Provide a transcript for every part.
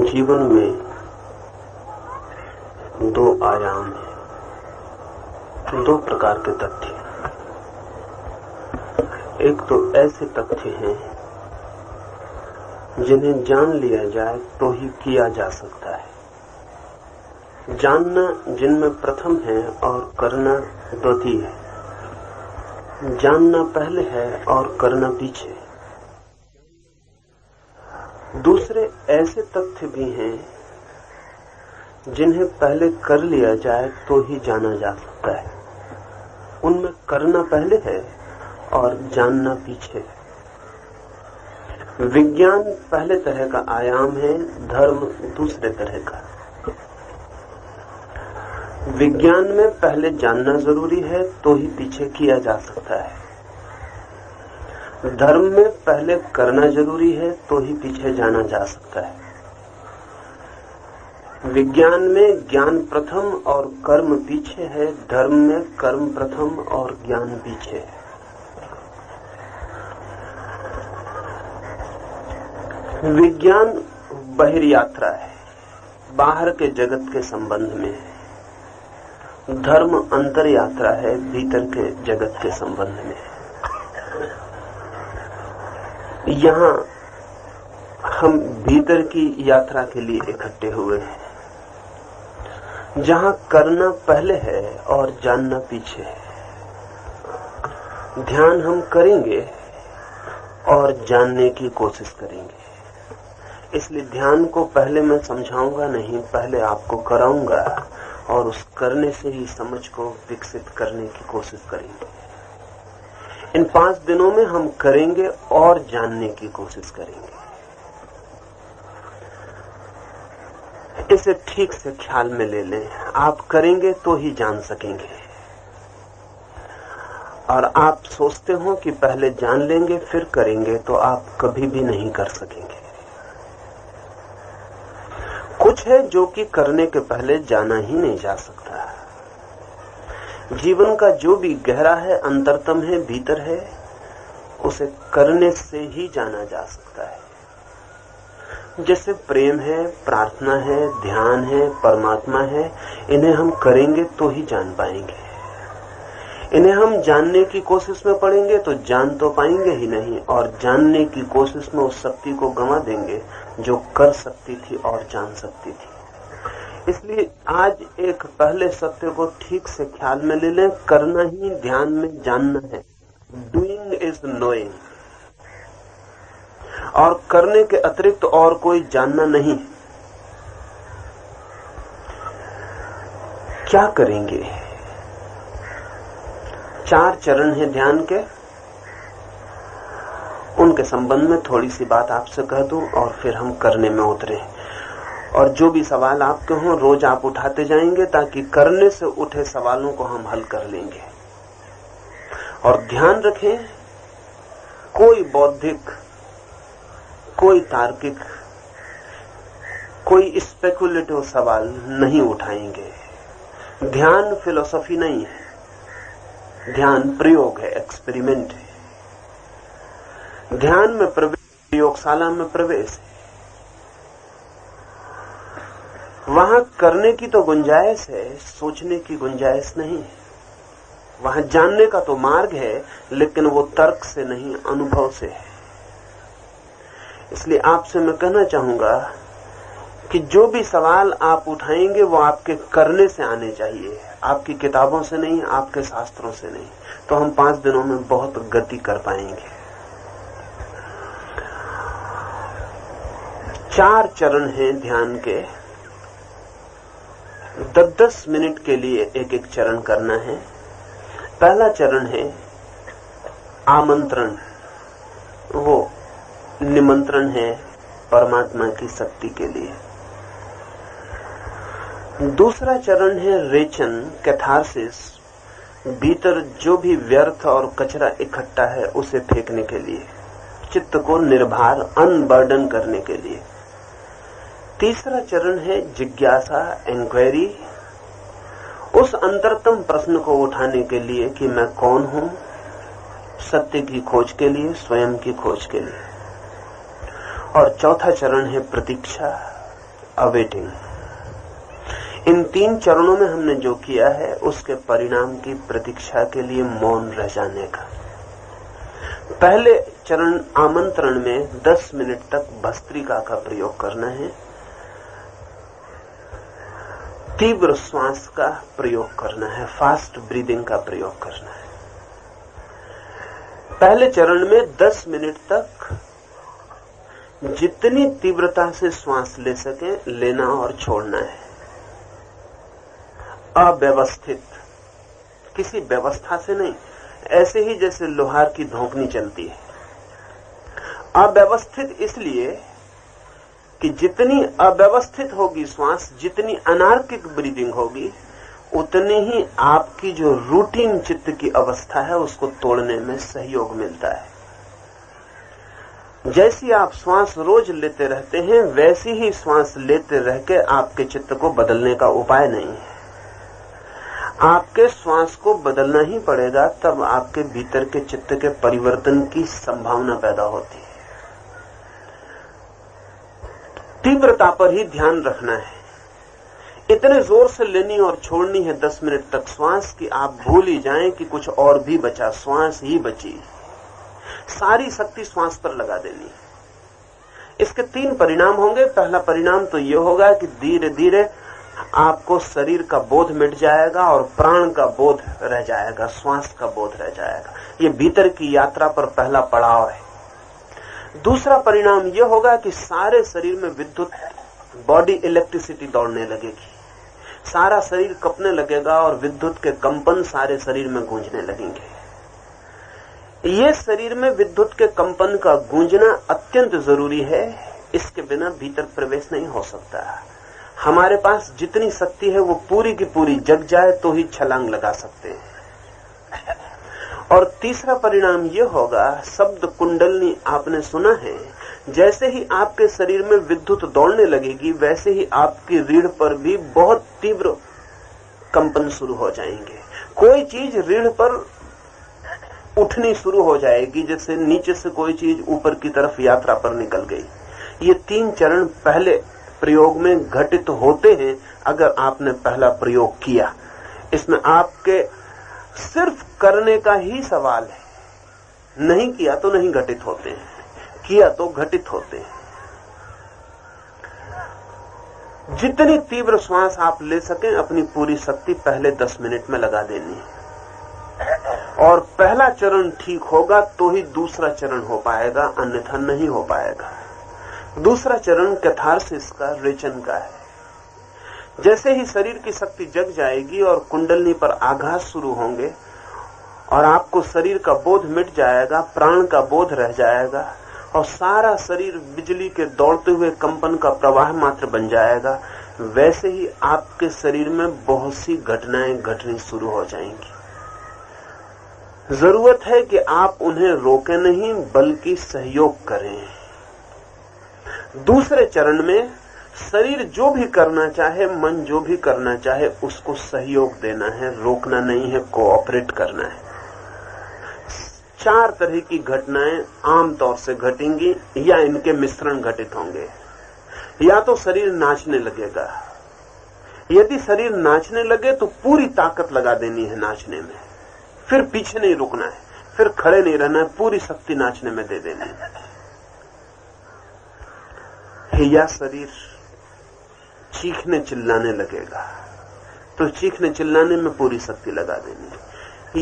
जीवन में दो आयाम हैं, दो प्रकार के तथ्य। एक तो ऐसे तथ्य हैं जिन्हें जान लिया जाए तो ही किया जा सकता है। जानना जिनमें प्रथम है और करना द्वितीय है। जानना पहले है और करना पीछे। दूसरे ऐसे तथ्य भी हैं जिन्हें पहले कर लिया जाए तो ही जाना जा सकता है। उनमें करना पहले है और जानना पीछे है। विज्ञान पहले तरह का आयाम है, धर्म दूसरे तरह का। विज्ञान में पहले जानना जरूरी है तो ही पीछे किया जा सकता है। धर्म में पहले करना जरूरी है तो ही पीछे जाना जा सकता है। विज्ञान में ज्ञान प्रथम और कर्म पीछे है, धर्म में कर्म प्रथम और ज्ञान पीछे है। विज्ञान बहिर्यात्रा है, बाहर के जगत के संबंध में है। धर्म अंतर यात्रा है, भीतर के जगत के संबंध में है। यहाँ हम भीतर की यात्रा के लिए इकट्ठे हुए हैं, जहाँ करना पहले है और जानना पीछे है। ध्यान हम करेंगे और जानने की कोशिश करेंगे। इसलिए ध्यान को पहले मैं समझाऊंगा नहीं, पहले आपको कराऊंगा और उस करने से ही समझ को विकसित करने की कोशिश करेंगे। इन 5 दिनों में हम करेंगे और जानने की कोशिश करेंगे। इसे ठीक से ख्याल में ले लें। आप करेंगे तो ही जान सकेंगे। और आप सोचते हो कि पहले जान लेंगे फिर करेंगे, तो आप कभी भी नहीं कर सकेंगे। कुछ है जो कि करने के पहले जाना ही नहीं जा सकता। जीवन का जो भी गहरा है, अंतरतम है, भीतर है, उसे करने से ही जाना जा सकता है। जैसे प्रेम है, प्रार्थना है, ध्यान है, परमात्मा है, इन्हें हम करेंगे तो ही जान पाएंगे। इन्हें हम जानने की कोशिश में पड़ेंगे तो जान तो पाएंगे ही नहीं, और जानने की कोशिश में उस शक्ति को गंवा देंगे जो कर सकती थी और जान सकती थी। इसलिए आज एक पहले सत्य को ठीक से ख्याल में ले लें। करना ही ध्यान में जानना है। Doing is knowing. और करने के अतिरिक्त और कोई जानना नहीं। क्या करेंगे? 4 चरण हैं ध्यान के। उनके संबंध में थोड़ी सी बात आपसे कह दूं और फिर हम करने में उतरे। और जो भी सवाल आपके हों रोज आप उठाते जाएंगे, ताकि करने से उठे सवालों को हम हल कर लेंगे। और ध्यान रखें, कोई बौद्धिक, कोई तार्किक, कोई स्पेकुलेटिव सवाल नहीं उठाएंगे। ध्यान फिलॉसफी नहीं है। ध्यान प्रयोग है, एक्सपेरिमेंट है। ध्यान में प्रवेश, प्रयोगशाला में प्रवेश है। वहां करने की तो गुंजाइश है, सोचने की गुंजाइश नहीं है। वहां जानने का तो मार्ग है, लेकिन वो तर्क से नहीं, अनुभव से है। इसलिए आपसे मैं कहना चाहूंगा कि जो भी सवाल आप उठाएंगे वो आपके करने से आने चाहिए, आपकी किताबों से नहीं, आपके शास्त्रों से नहीं। तो हम 5 दिनों में बहुत गति कर पाएंगे। 4 चरण हैं ध्यान के। 10-10 मिनट के लिए एक एक चरण करना है। पहला चरण है आमंत्रण। वो निमंत्रण है परमात्मा की शक्ति के लिए। दूसरा चरण है रेचन, कैथारसिस। भीतर जो भी व्यर्थ और कचरा इकट्ठा है उसे फेंकने के लिए, चित्त को निर्भर, अनबर्डन करने के लिए। तीसरा चरण है जिज्ञासा, इंक्वायरी। उस अंतरतम प्रश्न को उठाने के लिए कि मैं कौन हूं, सत्य की खोज के लिए, स्वयं की खोज के लिए। और चौथा चरण है प्रतीक्षा, अवेटिंग। इन 3 चरणों में हमने जो किया है उसके परिणाम की प्रतीक्षा के लिए मौन रह जाने का। पहले चरण आमंत्रण में 10 मिनट तक भस्त्रिका का प्रयोग करना है, तीव्र श्वास का प्रयोग करना है, फास्ट ब्रीदिंग का प्रयोग करना है। पहले चरण में 10 मिनट तक जितनी तीव्रता से श्वास ले सके लेना और छोड़ना है, अव्यवस्थित, किसी व्यवस्था से नहीं, ऐसे ही जैसे लोहार की धोकनी चलती है। अव्यवस्थित इसलिए कि जितनी अव्यवस्थित होगी श्वास, जितनी अनार्किक ब्रीदिंग होगी, उतनी ही आपकी जो रूटीन चित्त की अवस्था है उसको तोड़ने में सहयोग मिलता है। जैसी आप श्वास रोज लेते रहते हैं वैसी ही श्वास लेते रह के आपके चित्त को बदलने का उपाय नहीं है। आपके श्वास को बदलना ही पड़ेगा, तब आपके भीतर के चित्त के परिवर्तन की संभावना पैदा होती है। तीव्रता पर ही ध्यान रखना है, इतने जोर से लेनी और छोड़नी है 10 मिनट तक श्वास कि आप भूल ही जाएं कि कुछ और भी बचा, श्वास ही बची। सारी शक्ति श्वास पर लगा देनी। इसके 3 परिणाम होंगे। पहला परिणाम तो यह होगा कि धीरे धीरे आपको शरीर का बोध मिट जाएगा और प्राण का बोध रह जाएगा, श्वास का बोध रह जाएगा। ये भीतर की यात्रा पर पहला पड़ाव है। दूसरा परिणाम यह होगा कि सारे शरीर में विद्युत बॉडी इलेक्ट्रिसिटी दौड़ने लगेगी, सारा शरीर कपने लगेगा और विद्युत के कंपन सारे शरीर में गूंजने लगेंगे। ये शरीर में विद्युत के कंपन का गूंजना अत्यंत जरूरी है, इसके बिना भीतर प्रवेश नहीं हो सकता। हमारे पास जितनी शक्ति है वो पूरी की पूरी जग जाए तो ही छलांग लगा सकते हैं। और तीसरा परिणाम यह होगा, शब्द कुंडलनी आपने सुना है, जैसे ही आपके शरीर में विद्युत दौड़ने लगेगी वैसे ही आपकी रीढ़ पर भी बहुत तीव्र कंपन शुरू हो जाएंगे। कोई चीज रीढ़ पर उठनी शुरू हो जाएगी, जैसे नीचे से कोई चीज ऊपर की तरफ यात्रा पर निकल गई। ये 3 चरण पहले प्रयोग में घटित होते हैं अगर आपने पहला प्रयोग किया। इसमें आपके सिर्फ करने का ही सवाल है, नहीं किया तो नहीं घटित होते हैं, किया तो घटित होते हैं। जितनी तीव्र श्वास आप ले सकें अपनी पूरी शक्ति पहले 10 मिनट में लगा देनी है। और पहला चरण ठीक होगा तो ही दूसरा चरण हो पाएगा, अन्यथा नहीं हो पाएगा। दूसरा चरण कैथारसिस का, रेचन का है। जैसे ही शरीर की शक्ति जग जाएगी और कुंडलनी पर आघात शुरू होंगे और आपको शरीर का बोध मिट जाएगा, प्राण का बोध रह जाएगा और सारा शरीर बिजली के दौड़ते हुए कंपन का प्रवाह मात्र बन जाएगा, वैसे ही आपके शरीर में बहुत सी घटनाएं घटनी शुरू हो जाएंगी। जरूरत है कि आप उन्हें रोकें नहीं बल्कि सहयोग करें। दूसरे चरण में शरीर जो भी करना चाहे, मन जो भी करना चाहे, उसको सहयोग देना है, रोकना नहीं है, कोऑपरेट करना है। 4 तरह की घटनाएं आमतौर से घटेंगी या इनके मिश्रण घटित होंगे। या तो शरीर नाचने लगेगा, यदि शरीर नाचने लगे तो पूरी ताकत लगा देनी है नाचने में, फिर पीछे नहीं रुकना है, फिर खड़े नहीं रहना है, पूरी शक्ति नाचने में दे देनी है। या शरीर चीखने चिल्लाने लगेगा तो चीखने चिल्लाने में पूरी शक्ति लगा देनी,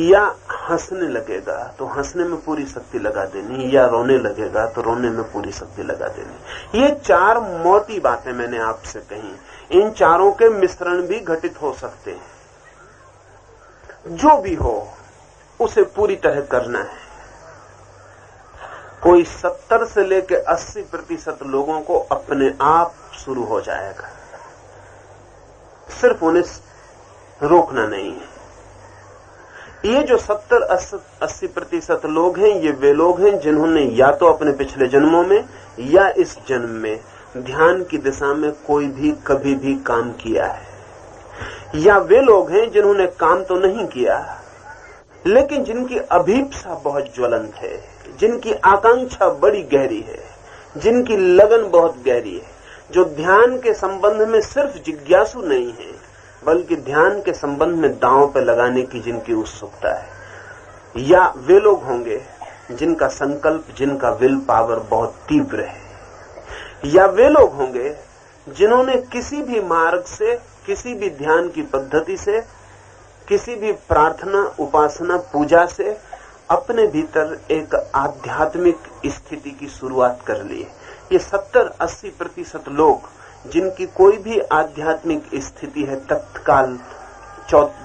या हंसने लगेगा तो हंसने में पूरी शक्ति लगा देनी, या रोने लगेगा तो रोने में पूरी शक्ति लगा देनी। ये 4 मोटी बातें मैंने आपसे कही। इन चारों के मिश्रण भी घटित हो सकते हैं। जो भी हो उसे पूरी तरह करना है। कोई 70 से लेकर 80% लोगों को अपने आप शुरू हो जाएगा, सिर्फ उन्हें रोकना नहीं है। ये जो 70-80% लोग हैं, ये वे लोग हैं जिन्होंने या तो अपने पिछले जन्मों में या इस जन्म में ध्यान की दिशा में कोई भी कभी भी काम किया है, या वे लोग हैं जिन्होंने काम तो नहीं किया लेकिन जिनकी अभीप्सा बहुत ज्वलंत है, जिनकी आकांक्षा बड़ी गहरी है, जिनकी लगन बहुत गहरी है, जो ध्यान के संबंध में सिर्फ जिज्ञासु नहीं है, बल्कि ध्यान के संबंध में दांव पे लगाने की जिनकी उत्सुकता है, या वे लोग होंगे जिनका संकल्प, जिनका विल पावर बहुत तीव्र है, या वे लोग होंगे जिन्होंने किसी भी मार्ग से, किसी भी ध्यान की पद्धति से, किसी भी प्रार्थना, उपासना, पूजा से अपने भीतर एक आध्यात्मिक स्थिति की शुरुआत कर ली है। ये 70-80% लोग जिनकी कोई भी आध्यात्मिक स्थिति है, तत्काल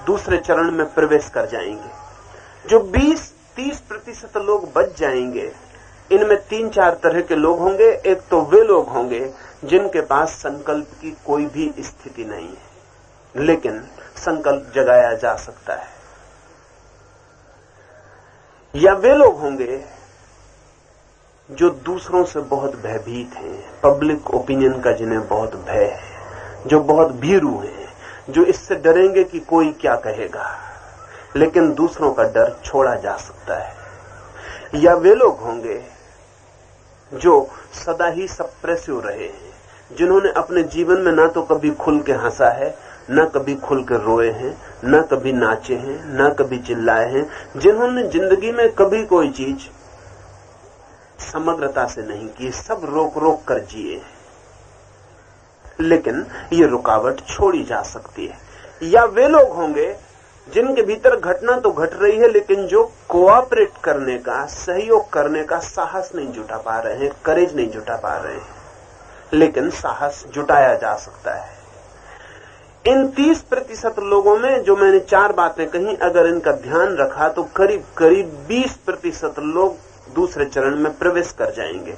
दूसरे चरण में प्रवेश कर जाएंगे। जो 20-30% लोग बच जाएंगे, इनमें 3-4 तरह के लोग होंगे। एक तो वे लोग होंगे जिनके पास संकल्प की कोई भी स्थिति नहीं है, लेकिन संकल्प जगाया जा सकता है। या वे लोग होंगे जो दूसरों से बहुत भयभीत हैं, पब्लिक ओपिनियन का जिन्हें बहुत भय है, जो बहुत भीरू हैं, जो इससे डरेंगे कि कोई क्या कहेगा, लेकिन दूसरों का डर छोड़ा जा सकता है। या वे लोग होंगे जो सदा ही सप्रेसिव रहे हैं, जिन्होंने अपने जीवन में ना तो कभी खुल के हंसा है, न कभी खुल कर रोए हैं, न कभी नाचे हैं, न कभी चिल्लाए हैं, जिन्होंने जिंदगी में कभी कोई चीज समग्रता से नहीं की, सब रोक रोक कर जिए। लेकिन ये रुकावट छोड़ी जा सकती है। या वे लोग होंगे जिनके भीतर घटना तो घट रही है, लेकिन जो कोऑपरेट करने का, सहयोग करने का साहस नहीं जुटा पा रहे हैं, करेज नहीं जुटा पा रहे हैं, लेकिन साहस जुटाया जा सकता है। इन 30% लोगों में जो मैंने 4 बातें कही, अगर इनका ध्यान रखा तो करीब करीब 20% लोग दूसरे चरण में प्रवेश कर जाएंगे।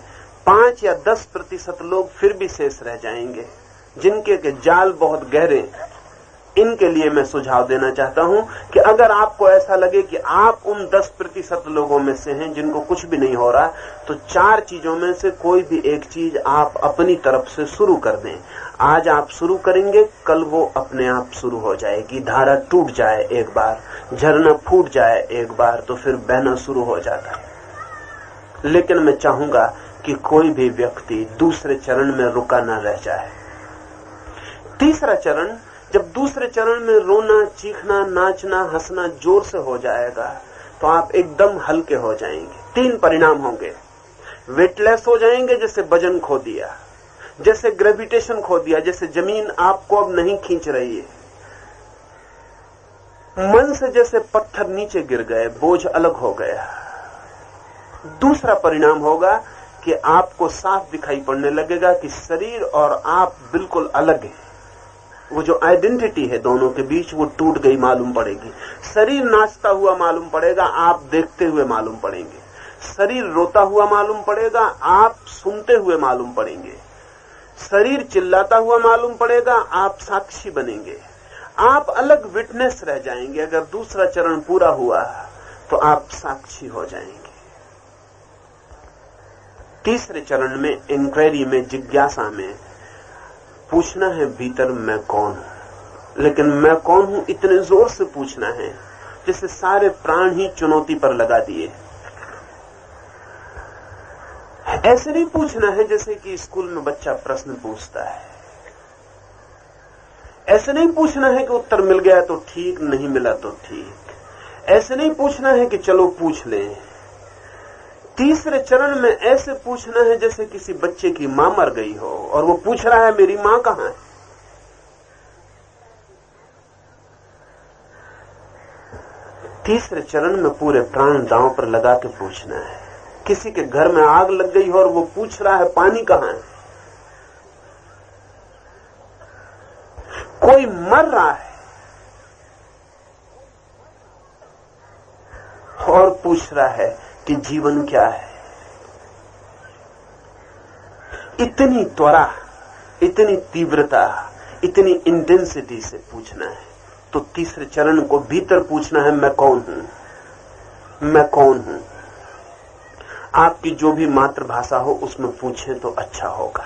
5 या 10% लोग फिर भी शेष रह जाएंगे, जिनके के जाल बहुत गहरे। इनके लिए मैं सुझाव देना चाहता हूं कि अगर आपको ऐसा लगे कि आप उन 10% लोगों में से हैं जिनको कुछ भी नहीं हो रहा, तो 4 चीजों में से कोई भी एक चीज आप अपनी तरफ से शुरू कर दें। आज आप शुरू करेंगे, कल वो अपने आप शुरू हो जाएगी। धारा टूट जाए एक बार, झरना फूट जाए एक बार, तो फिर बहना शुरू हो जाता है। लेकिन मैं चाहूंगा कि कोई भी व्यक्ति दूसरे चरण में रुका न रह जाए। तीसरा चरण, जब दूसरे चरण में रोना, चीखना, नाचना, हंसना जोर से हो जाएगा, तो आप एकदम हल्के हो जाएंगे। 3 परिणाम होंगे। वेटलेस हो जाएंगे, जैसे वजन खो दिया, जैसे ग्रेविटेशन खो दिया, जैसे जमीन आपको अब नहीं खींच रही है। मन से जैसे पत्थर नीचे गिर गए, बोझ अलग हो गया। दूसरा परिणाम होगा कि आपको साफ दिखाई पड़ने लगेगा कि शरीर और आप बिल्कुल अलग हैं। वो जो आइडेंटिटी है दोनों के बीच, वो टूट गई मालूम पड़ेगी। शरीर नाचता हुआ मालूम पड़ेगा, आप देखते हुए मालूम पड़ेंगे। शरीर रोता हुआ मालूम पड़ेगा, आप सुनते हुए मालूम पड़ेंगे। शरीर चिल्लाता हुआ मालूम पड़ेगा, आप साक्षी बनेंगे। आप अलग विटनेस रह जाएंगे। अगर दूसरा चरण पूरा हुआ तो आप साक्षी हो जाएंगे। तीसरे चरण में, इंक्वायरी में, जिज्ञासा में पूछना है भीतर मैं कौन हूं। लेकिन मैं कौन हूं इतने जोर से पूछना है जैसे सारे प्राण ही चुनौती पर लगा दिए। ऐसे नहीं पूछना है जैसे कि स्कूल में बच्चा प्रश्न पूछता है। ऐसे नहीं पूछना है कि उत्तर मिल गया तो ठीक, नहीं मिला तो ठीक। ऐसे नहीं पूछना है कि चलो पूछ लें। तीसरे चरण में ऐसे पूछना है जैसे किसी बच्चे की मां मर गई हो और वो पूछ रहा है मेरी मां कहां है। तीसरे चरण में पूरे प्राण दांव पर लगा के पूछना है। किसी के घर में आग लग गई हो और वो पूछ रहा है पानी कहां है। कोई मर रहा है और पूछ रहा है कि जीवन क्या है। इतनी त्वरा, इतनी तीव्रता, इतनी इंटेंसिटी से पूछना है। तो तीसरे चरण को भीतर पूछना है मैं कौन हूं, मैं कौन हूं। आपकी जो भी मातृभाषा हो उसमें पूछें तो अच्छा होगा।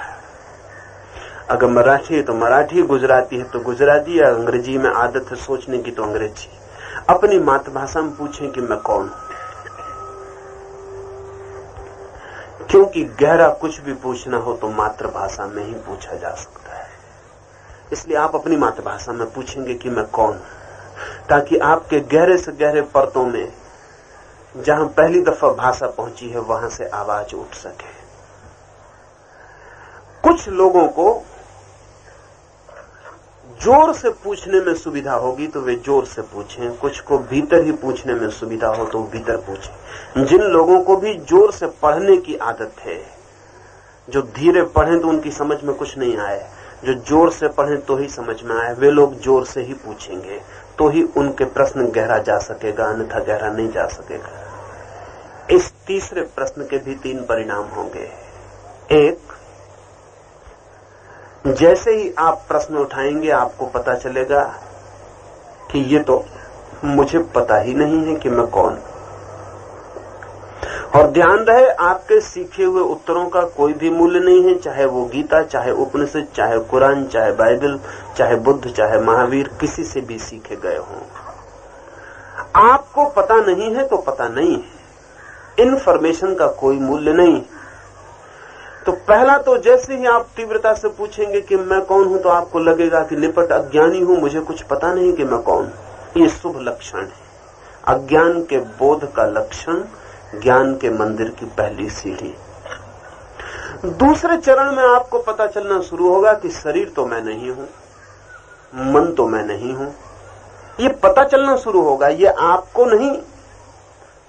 अगर मराठी है तो मराठी, गुजराती है तो गुजराती, या अंग्रेजी में आदत है सोचने की तो अंग्रेजी। अपनी मातृभाषा में पूछें कि मैं कौन हूं। क्योंकि गहरा कुछ भी पूछना हो तो मातृभाषा में ही पूछा जा सकता है। इसलिए आप अपनी मातृभाषा में पूछेंगे कि मैं कौन हूं, ताकि आपके गहरे से गहरे परतों में जहां पहली दफा भाषा पहुंची है वहां से आवाज उठ सके। कुछ लोगों को जोर से पूछने में सुविधा होगी तो वे जोर से पूछें, कुछ को भीतर ही पूछने में सुविधा हो तो भीतर पूछें। जिन लोगों को भी जोर से पढ़ने की आदत है, जो धीरे पढ़ें तो उनकी समझ में कुछ नहीं आए, जो जोर से पढ़ें तो ही समझ में आए, वे लोग जोर से ही पूछेंगे तो ही उनके प्रश्न गहरा जा सकेगा, अन्यथा गहरा नहीं जा सकेगा। इस तीसरे प्रश्न के भी 3 परिणाम होंगे। एक, जैसे ही आप प्रश्न उठाएंगे आपको पता चलेगा कि ये तो मुझे पता ही नहीं है कि मैं कौन। और ध्यान रहे, आपके सीखे हुए उत्तरों का कोई भी मूल्य नहीं है, चाहे वो गीता, चाहे उपनिषद, चाहे कुरान, चाहे बाइबल, चाहे बुद्ध, चाहे महावीर, किसी से भी सीखे गए हों। आपको पता नहीं है तो पता नहीं है, इन्फॉर्मेशन का कोई मूल्य नहीं। तो पहला तो जैसे ही आप तीव्रता से पूछेंगे कि मैं कौन हूं तो आपको लगेगा कि निपट अज्ञानी हूं, मुझे कुछ पता नहीं कि मैं कौन हूं। ये शुभ लक्षण है। अज्ञान के बोध का लक्षण ज्ञान के मंदिर की पहली सीढ़ी। दूसरे चरण में आपको पता चलना शुरू होगा कि शरीर तो मैं नहीं हूं, मन तो मैं नहीं हूं। ये पता चलना शुरू होगा, ये आपको नहीं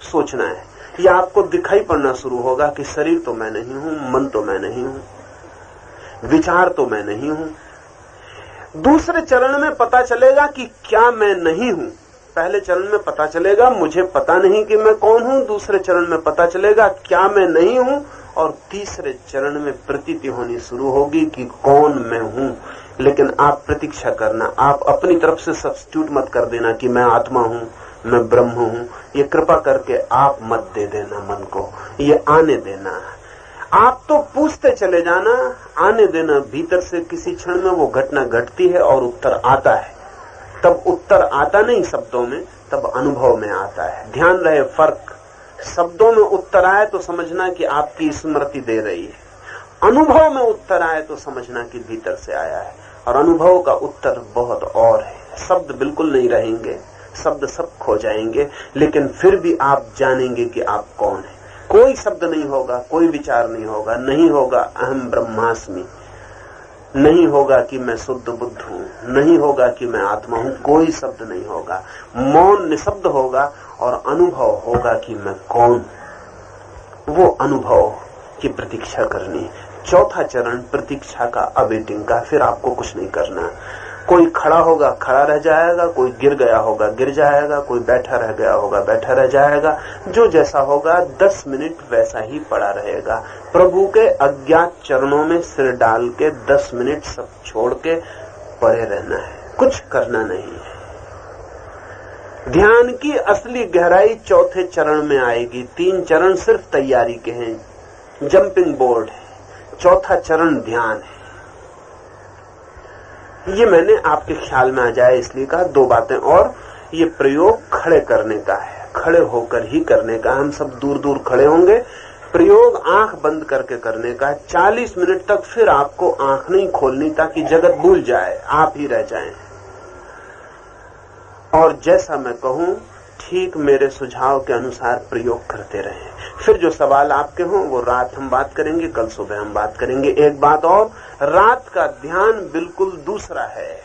सोचना है, ये आपको दिखाई पड़ना शुरू होगा कि शरीर तो मैं नहीं हूं, मन तो मैं नहीं हूं, विचार तो मैं नहीं हूं। दूसरे चरण में पता चलेगा कि क्या मैं नहीं हूं। पहले चरण में पता चलेगा मुझे पता नहीं कि मैं कौन हूं, दूसरे चरण में पता चलेगा क्या मैं नहीं हूं, और तीसरे चरण में प्रतीति होनी शुरू होगी कि कौन मैं हूं। लेकिन आप प्रतीक्षा करना, आप अपनी तरफ से सब्स्टिट्यूट मत कर देना कि मैं आत्मा हूं, मैं ब्रह्म हूं। ये कृपा करके आप मत दे देना मन को, ये आने देना। आप तो पूछते चले जाना, आने देना। भीतर से किसी क्षण में वो घटना घटती है और उत्तर आता है। तब उत्तर आता नहीं शब्दों में, तब अनुभव में आता है। ध्यान रहे फर्क, शब्दों में उत्तर आए तो समझना कि आपकी स्मृति दे रही है, अनुभव में उत्तर आए तो समझना कि भीतर से आया है। और अनुभव का उत्तर बहुत और है। शब्द बिल्कुल नहीं रहेंगे, शब्द सब खो जाएंगे, लेकिन फिर भी आप जानेंगे कि आप कौन है। कोई शब्द नहीं होगा, कोई विचार नहीं होगा, नहीं होगा अहम ब्रह्मास्मि, नहीं होगा कि मैं शुद्ध बुद्ध हूं, नहीं होगा कि मैं आत्मा हूं, कोई शब्द नहीं होगा। मौन निशब्द होगा और अनुभव होगा कि मैं कौन। वो अनुभव की प्रतीक्षा करनी। चौथा चरण प्रतीक्षा का, अवेटिंग का। फिर आपको कुछ नहीं करना। कोई खड़ा होगा, खड़ा रह जाएगा, कोई गिर गया होगा, गिर जाएगा, कोई बैठा रह गया होगा, बैठा रह जाएगा। जो जैसा होगा 10 मिनट वैसा ही पड़ा रहेगा। प्रभु के अज्ञात चरणों में सिर डाल के 10 मिनट सब छोड़ के पड़े रहना है, कुछ करना नहीं है। ध्यान की असली गहराई चौथे चरण में आएगी। 3 चरण सिर्फ तैयारी के हैं, जंपिंग बोर्ड है। चौथा चरण ध्यान है। ये मैंने आपके ख्याल में आ जाए इसलिए कहा। 2 बातें और। ये प्रयोग खड़े करने का है, खड़े होकर ही करने का। हम सब दूर दूर खड़े होंगे। प्रयोग आंख बंद करके करने का। 40 मिनट तक फिर आपको आंख नहीं खोलनी, ताकि जगत भूल जाए, आप ही रह जाएं। और जैसा मैं कहूं ठीक मेरे सुझाव के अनुसार प्रयोग करते रहें। फिर जो सवाल आपके हों वो रात हम बात करेंगे, कल सुबह हम बात करेंगे। एक बात और, रात का ध्यान बिल्कुल दूसरा है।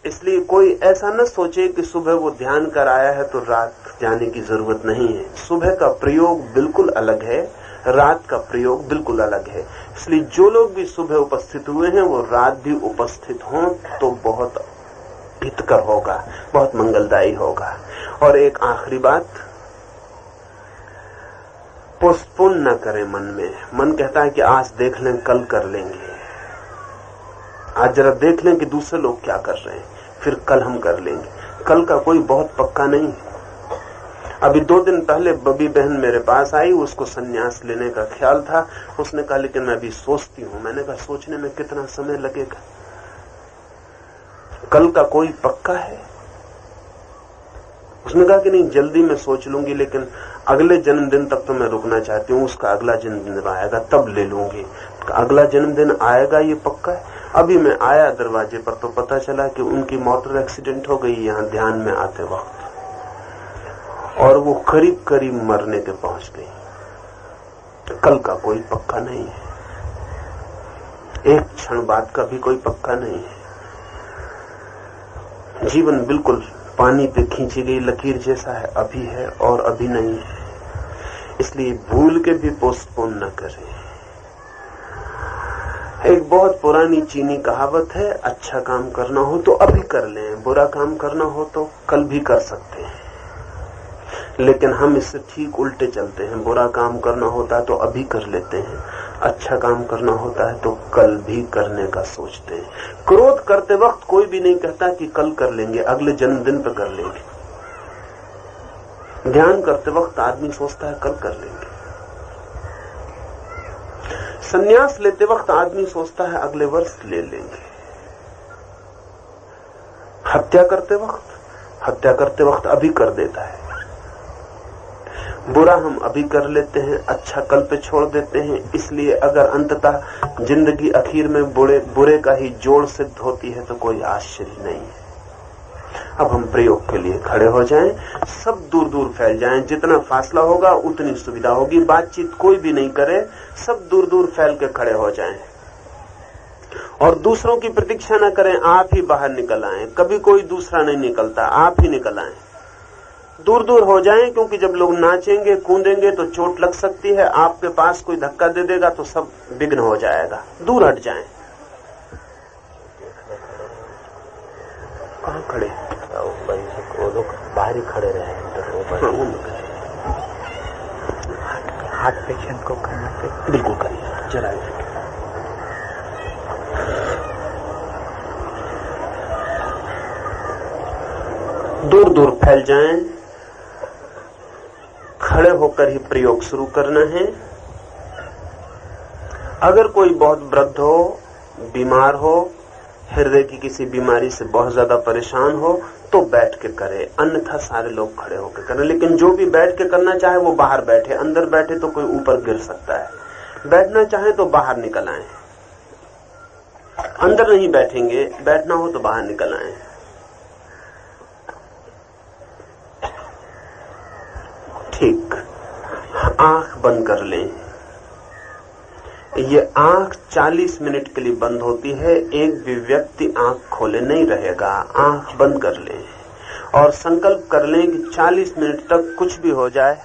इसलिए कोई ऐसा न सोचे कि सुबह वो ध्यान कर आया है तो रात जाने की जरूरत नहीं है। सुबह का प्रयोग बिल्कुल अलग है, रात का प्रयोग बिल्कुल अलग है। इसलिए जो लोग भी सुबह उपस्थित हुए हैं वो रात भी उपस्थित हों तो बहुत हितकर होगा, बहुत मंगलदायी होगा। और एक आखिरी बात, पोस्टपोन न करें मन में। मन कहता है कि आज देख लें, कल कर लेंगे। आज जरा देख लें कि दूसरे लोग क्या कर रहे हैं, फिर कल हम कर लेंगे। कल का कोई बहुत पक्का नहीं है। अभी 2 दिन पहले बबी बहन मेरे पास आई, उसको संन्यास लेने का ख्याल था। उसने कहा लेकिन मैं अभी सोचती हूं। मैंने कहा सोचने में कितना समय लगेगा, कल का कोई पक्का है? उसने कहा कि नहीं, जल्दी मैं सोच लूंगी, लेकिन अगले जन्मदिन तक तो मैं रुकना चाहती हूँ। उसका अगला जन्मदिन आएगा तब ले लूंगी। अगला जन्मदिन आएगा ये पक्का है। अभी मैं आया दरवाजे पर तो पता चला कि उनकी मोटर एक्सीडेंट हो गई यहाँ ध्यान में आते वक्त, और वो करीब करीब मरने के पहुंच गई। कल का कोई पक्का नहीं है, एक क्षण बाद का भी कोई पक्का नहीं है। जीवन बिल्कुल पानी पे खींची गई लकीर जैसा है, अभी है और अभी नहीं है। इसलिए भूल के भी पोस्टपोन न करें। एक बहुत पुरानी चीनी कहावत है, अच्छा काम करना हो तो अभी कर लें, बुरा काम करना हो तो कल भी कर सकते हैं। लेकिन हम इससे ठीक उल्टे चलते हैं। बुरा काम करना होता है तो अभी कर लेते हैं, अच्छा काम करना होता है तो कल भी करने का सोचते हैं। क्रोध करते वक्त कोई भी नहीं कहता कि कल कर लेंगे, अगले जन्मदिन पर कर लेंगे। ध्यान करते वक्त आदमी सोचता है कल कर लेंगे। संन्यास लेते वक्त आदमी सोचता है अगले वर्ष ले लेंगे। हत्या करते वक्त अभी कर देता है। बुरा हम अभी कर लेते हैं, अच्छा कल पे छोड़ देते हैं। इसलिए अगर अंततः जिंदगी आखिर में बुरे का ही जोड़ सिद्ध होती है तो कोई आश्चर्य नहीं है। अब हम प्रयोग के लिए खड़े हो जाएं, सब दूर दूर फैल जाएं। जितना फासला होगा उतनी सुविधा होगी। बातचीत कोई भी नहीं करे, सब दूर दूर फैल के खड़े हो जाएं और दूसरों की प्रतीक्षा न करें। आप ही बाहर निकल आएं। कभी कोई दूसरा नहीं निकलता, आप ही निकल आएं। दूर दूर हो जाएं, क्योंकि जब लोग नाचेंगे कूदेंगे तो चोट लग सकती है। आपके पास कोई धक्का दे देगा तो सब विघ्न हो जाएगा। दूर हट जाएं। कहाँ खड़े? लोग बाहर ही खड़े रहे। हार्ट पेशेंट को करना चाहिए। बिल्कुल करिए जरा। दूर दूर फैल जाएं। खड़े होकर ही प्रयोग शुरू करना है। अगर कोई बहुत वृद्ध हो, बीमार हो, हृदय की किसी बीमारी से बहुत ज्यादा परेशान हो तो बैठ के करे, अन्यथा सारे लोग खड़े होकर करें। लेकिन जो भी बैठ के करना चाहे वो बाहर बैठे। अंदर बैठे तो कोई ऊपर गिर सकता है। बैठना चाहे तो बाहर निकल आए। अंदर नहीं बैठेंगे, बैठना हो तो बाहर निकल आए। ठीक, आंख बंद कर लें। ये आंख 40 मिनट के लिए बंद होती है। एक भी व्यक्ति आंख खोले नहीं रहेगा। आंख बंद कर लें और संकल्प कर लें कि 40 मिनट तक कुछ भी हो जाए,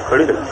खड़ी रहे।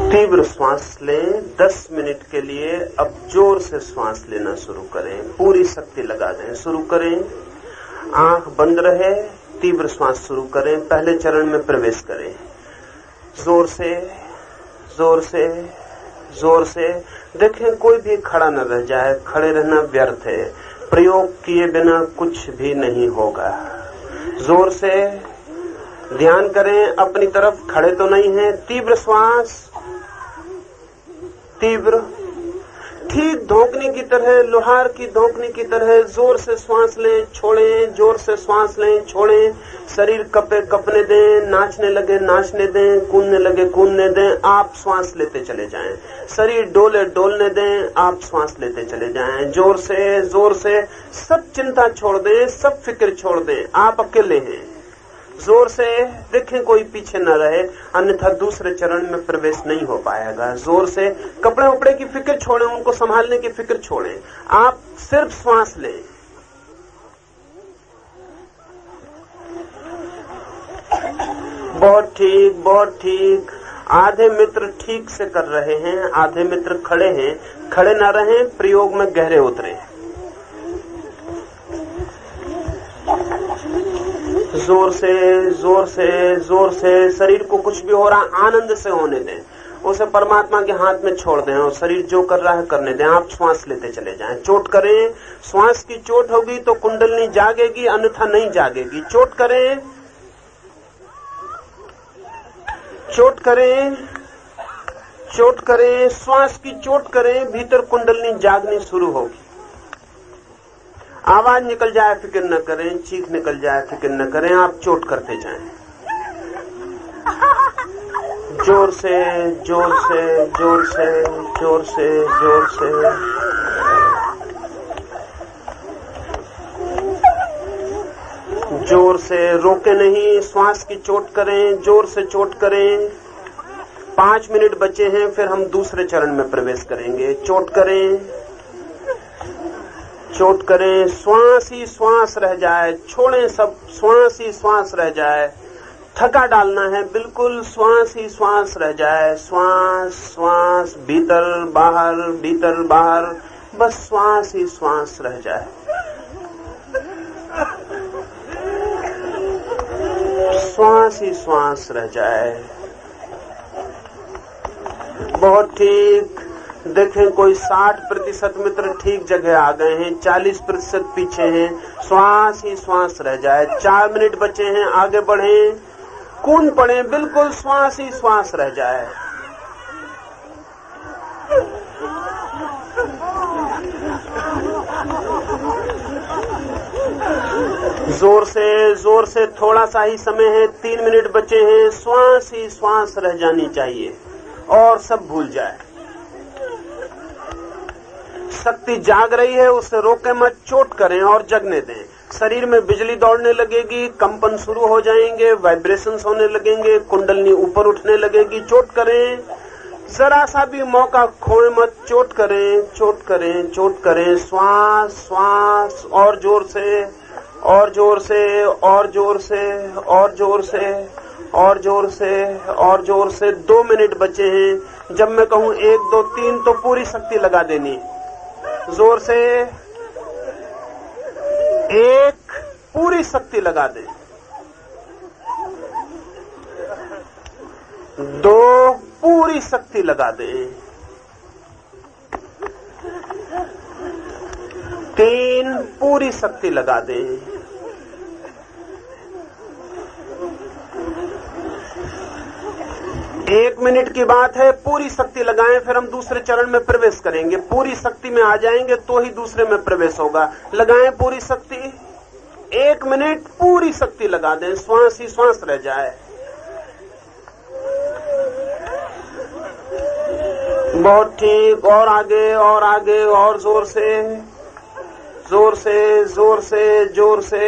तीव्र श्वास लें 10 मिनट के लिए। अब जोर से श्वास लेना शुरू करें, पूरी शक्ति लगा दें। शुरू करें, आंख बंद रहे, तीव्र श्वास शुरू करें, पहले चरण में प्रवेश करें। जोर से जोर से जोर से। देखें कोई भी खड़ा न रह जाए, खड़े रहना व्यर्थ है, प्रयोग किए बिना कुछ भी नहीं होगा। जोर से ध्यान करें, अपनी तरफ खड़े तो नहीं हैं। तीव्र श्वास, तीव्र, ठीक धोंकने की तरह, लोहार की धोंकने की तरह जोर से श्वास लें, छोड़ें, जोर से श्वास लें, छोड़ें। शरीर कपने दें, नाचने लगे नाचने दें, कूदने लगे कूदने दें, आप श्वास लेते चले जाएं। शरीर डोले डोलने दें, आप श्वास लेते चले जाएं। जोर से सब चिंता छोड़ दें, सब फिक्र छोड़ दें, आप अकेले हैं। जोर से देखें कोई पीछे न रहे, अन्यथा दूसरे चरण में प्रवेश नहीं हो पाएगा। जोर से कपड़े उपड़े की फिक्र छोड़ें, उनको संभालने की फिक्र छोड़ें, आप सिर्फ श्वास लें। बहुत ठीक, बहुत ठीक। आधे मित्र ठीक से कर रहे हैं, आधे मित्र खड़े हैं। खड़े न रहें, प्रयोग में गहरे उतरे। जोर से जोर से जोर से। शरीर को कुछ भी हो रहा आनंद से होने दें, उसे परमात्मा के हाथ में छोड़ दें और शरीर जो कर रहा है करने दें। आप श्वास लेते चले जाएं। चोट करें, श्वास की चोट होगी तो कुंडलनी जागेगी, अन्यथा नहीं जागेगी। चोट करें, चोट करें, चोट करें, श्वास की चोट करें, भीतर कुंडलनी जागनी शुरू होगी। आवाज निकल जाए फिक्र न करें, चीख निकल जाए फिक्र न करें, आप चोट करते जाएं। जोर से जोर से जोर से जोर से जोर से। जोर से रोके नहीं, श्वास की चोट करें, जोर से चोट करें। 5 मिनट बचे हैं, फिर हम दूसरे चरण में प्रवेश करेंगे। चोट करें, चोट करें, श्वास ही श्वास रह जाए, छोड़ें सब, श्वास ही श्वास रह जाए। थका डालना है बिल्कुल, श्वास ही श्वास रह जाए। श्वास श्वास, भीतर बाहर, बस श्वास ही श्वास रह जाए। श्वास ही श्वास रह जाए। बहुत ठीक। देखें कोई 60% मित्र ठीक जगह आ गए हैं, 40% पीछे हैं। श्वास ही श्वास रह जाए। 4 मिनट बचे हैं, आगे बढ़ें, कूद पड़े, बिल्कुल श्वास ही श्वास रह जाए। जोर से थोड़ा सा ही समय है, 3 मिनट बचे हैं। श्वास ही श्वास रह जानी चाहिए और सब भूल जाए। शक्ति जाग रही है, उसे रोके मत, चोट करें और जगने दें। शरीर में बिजली दौड़ने लगेगी, कंपन शुरू हो जाएंगे, वाइब्रेशंस होने लगेंगे, कुंडलनी ऊपर उठने लगेगी। चोट करें, जरा सा भी मौका खोए मत। चोट करें, चोट करें, चोट करें। श्वास श्वास, और जोर से और जोर से और जोर से और जोर से और जोर से और जोर से। 2 मिनट बचे हैं। जब मैं कहूं 1 2 3 तो पूरी शक्ति लगा देनी। जोर से 1, पूरी शक्ति लगा दे। 2, पूरी शक्ति लगा दे। 3, पूरी शक्ति लगा दे। 1 मिनट की बात है, पूरी शक्ति लगाएं, फिर हम दूसरे चरण में प्रवेश करेंगे। पूरी शक्ति में आ जाएंगे तो ही दूसरे में प्रवेश होगा। लगाएं पूरी शक्ति। 1 मिनट पूरी शक्ति लगा दें, श्वास ही श्वास रह जाए। बहुत ठीक, और आगे और आगे, और जोर से जोर से जोर से जोर से।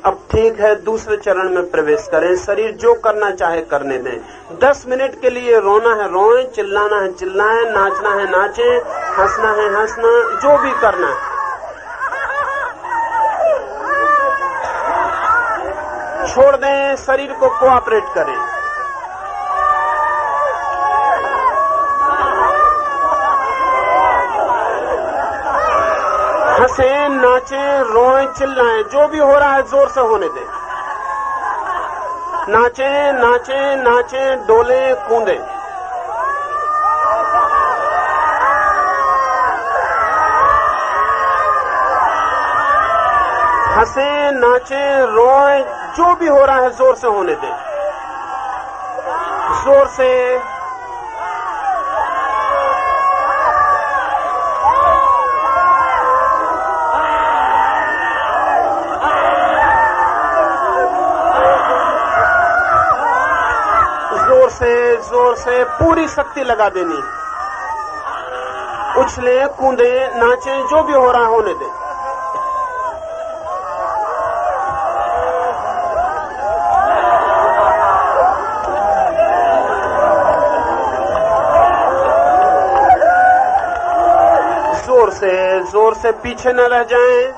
अब ठीक है, दूसरे चरण में प्रवेश करें। शरीर जो करना चाहे करने दें। 10 मिनट के लिए रोना है रोएं, चिल्लाना है चिल्लाएं, नाचना है नाचें, हंसना है हंसना, जो भी करना है। छोड़ दें, शरीर को कोऑपरेट करें। नाचें, रोएं, चिल्लाएं, जो भी हो रहा है जोर से होने दें। नाचें, नाचें, नाचें, डोलें, कूदें। हंसें, नाचें, रोएं, जो भी हो रहा है जोर से होने दें। जोर से जोर से पूरी शक्ति लगा देनी। उछले, कूदे, नाचें, जो भी हो रहा है होने दें। जोर से पीछे न रह जाएं।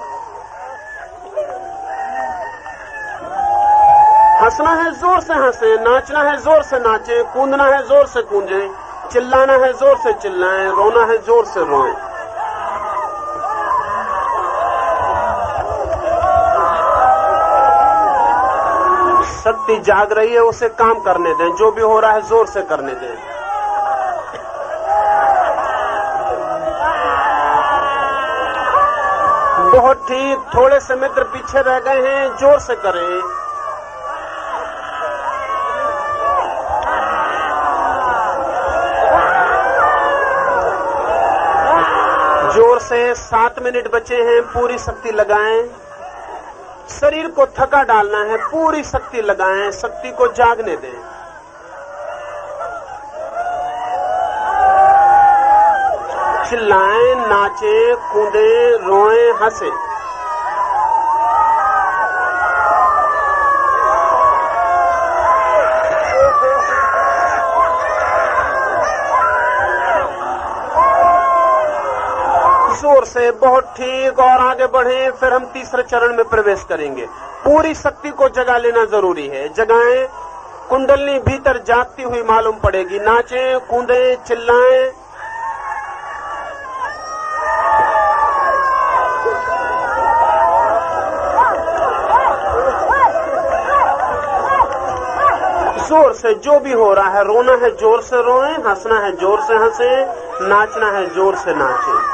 हंसना है जोर से हंसे, नाचना है जोर से नाचे, कूदना है जोर से कूदें, चिल्लाना है जोर से चिल्लाएं, रोना है जोर से रोएं। शक्ति जाग रही है, उसे काम करने दें, जो भी हो रहा है जोर से करने दें। बहुत ठीक, थोड़े से मित्र पीछे रह गए हैं, जोर से करें। जोर से 7 मिनट बचे हैं, पूरी शक्ति लगाएं। शरीर को थका डालना है, पूरी शक्ति लगाएं, शक्ति को जागने दें। चिल्लाएं, नाचें, कूदें, रोएं, हंसें। जोर से, बहुत ठीक, और आगे बढ़ें। फिर हम तीसरे चरण में प्रवेश करेंगे। पूरी शक्ति को जगा लेना जरूरी है। जगाएं, कुंडलनी भीतर जागती हुई मालूम पड़ेगी। नाचें, कूदें, चिल्लाएं। जोर से जो भी हो रहा है, रोना है जोर से रोएं, हंसना है जोर से हंसें, नाचना है जोर से नाचें।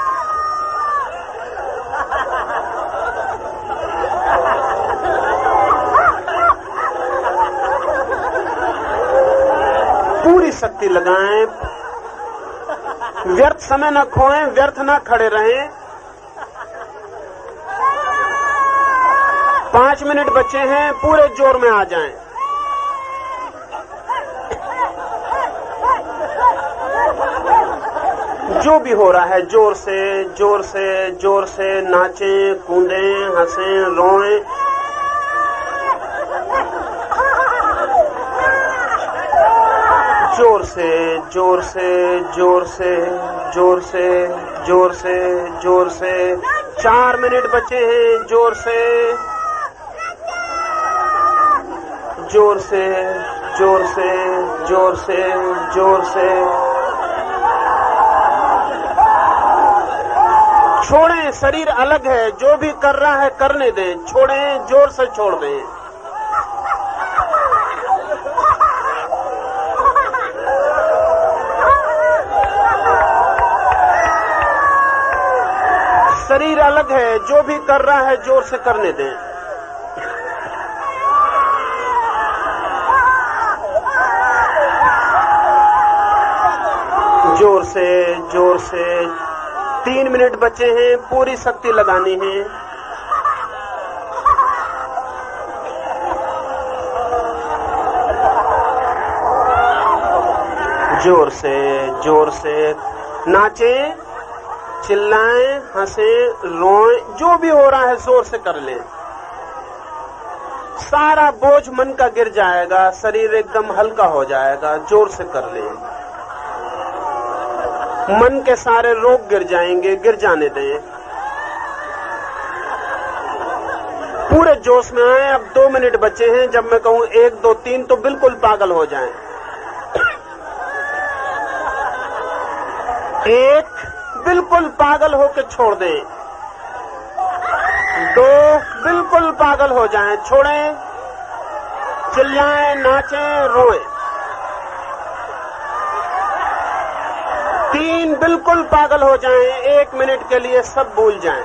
पूरी शक्ति लगाएं, व्यर्थ समय न खोएं, व्यर्थ न खड़े रहें। 5 मिनट बचे हैं, पूरे जोर में आ जाएं। जो भी हो रहा है जोर से, जोर से, जोर से नाचें, कूदें, हंसें, रोएं। जोर से, जोर से, जोर से, जोर से, जोर से, जोर से। 4 मिनट बचे हैं, जोर से, जोर से, जोर से, जोर से, जोर से। छोड़ें, शरीर अलग है, जो भी कर रहा है करने दें। छोड़ें, जोर से छोड़ दें। शरीर अलग है, जो भी कर रहा है जोर से करने दें। जोर से, जोर से। 3 मिनट बचे हैं, पूरी शक्ति लगानी है। जोर से, जोर से नाचें, चिल्लाएं, हंसें, रोएं, जो भी हो रहा है जोर से कर लें। सारा बोझ मन का गिर जाएगा, शरीर एकदम हल्का हो जाएगा। जोर से कर लें। मन के सारे रोग गिर जाएंगे, गिर जाने दें। पूरे जोश में आए। अब 2 मिनट बचे हैं। जब मैं कहूं 1, 2, 3 तो बिल्कुल पागल हो जाएं। 1, बिल्कुल पागल होकर छोड़ दें। 2 बिल्कुल पागल हो जाएं, छोड़ें, चिल्लाएं, नाचें, रोएं। 3 बिल्कुल पागल हो जाएं, 1 मिनट के लिए सब भूल जाएं।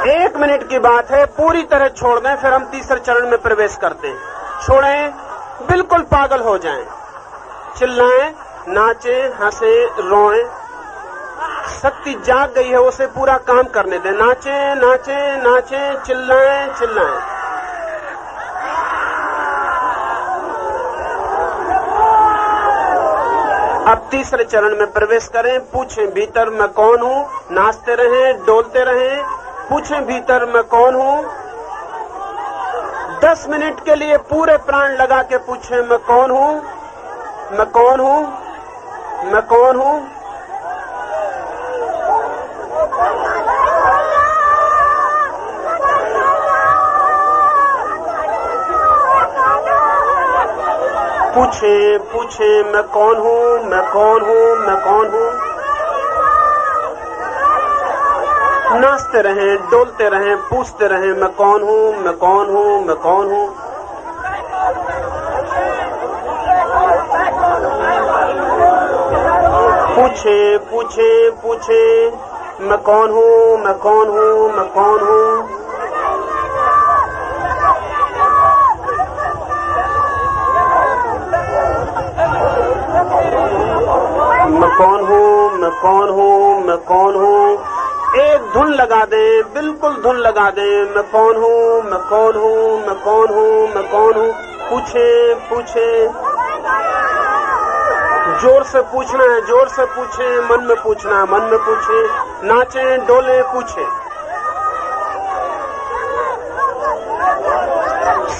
एक मिनट की बात है, पूरी तरह छोड़ दें, फिर हम तीसरे चरण में प्रवेश करते हैं। छोड़ें, बिल्कुल पागल हो जाएं, चिल्लाएं, नाचें, हंसें, रोएं। शक्ति जाग गई है, उसे पूरा काम करने दें। नाचें, नाचें, नाचें, चिल्लाएं, चिल्लाएं। अब तीसरे चरण में प्रवेश करें। पूछें भीतर मैं कौन हूं, नाचते रहें, डोलते रहें। पूछें भीतर मैं कौन हूं। 10 मिनट के लिए पूरे प्राण लगा के पूछें मैं कौन हूं, मैं कौन हूं, मैं कौन हूं। पूछें, पूछें मैं कौन हूं, मैं कौन हूं, मैं कौन हूं। नाचते रहें, डोलते रहें, पूछते रहें मैं कौन हूं, मैं कौन हूं, मैं कौन हूं। पूछें, पूछें, पूछें मैं कौन हूं, मैं कौन हूं, मैं कौन हूं। मैं कौन हूं, मैं कौन हूं, मैं कौन हूं। एक धुन लगा दें, बिल्कुल धुन लगा दें। मैं कौन हूं, मैं कौन हूं, मैं कौन हूं, मैं कौन हूं। पूछें, पूछें, जोर से पूछना है, जोर से पूछें। मन में पूछना है, मन में पूछें। नाचें, डोलें, पूछें।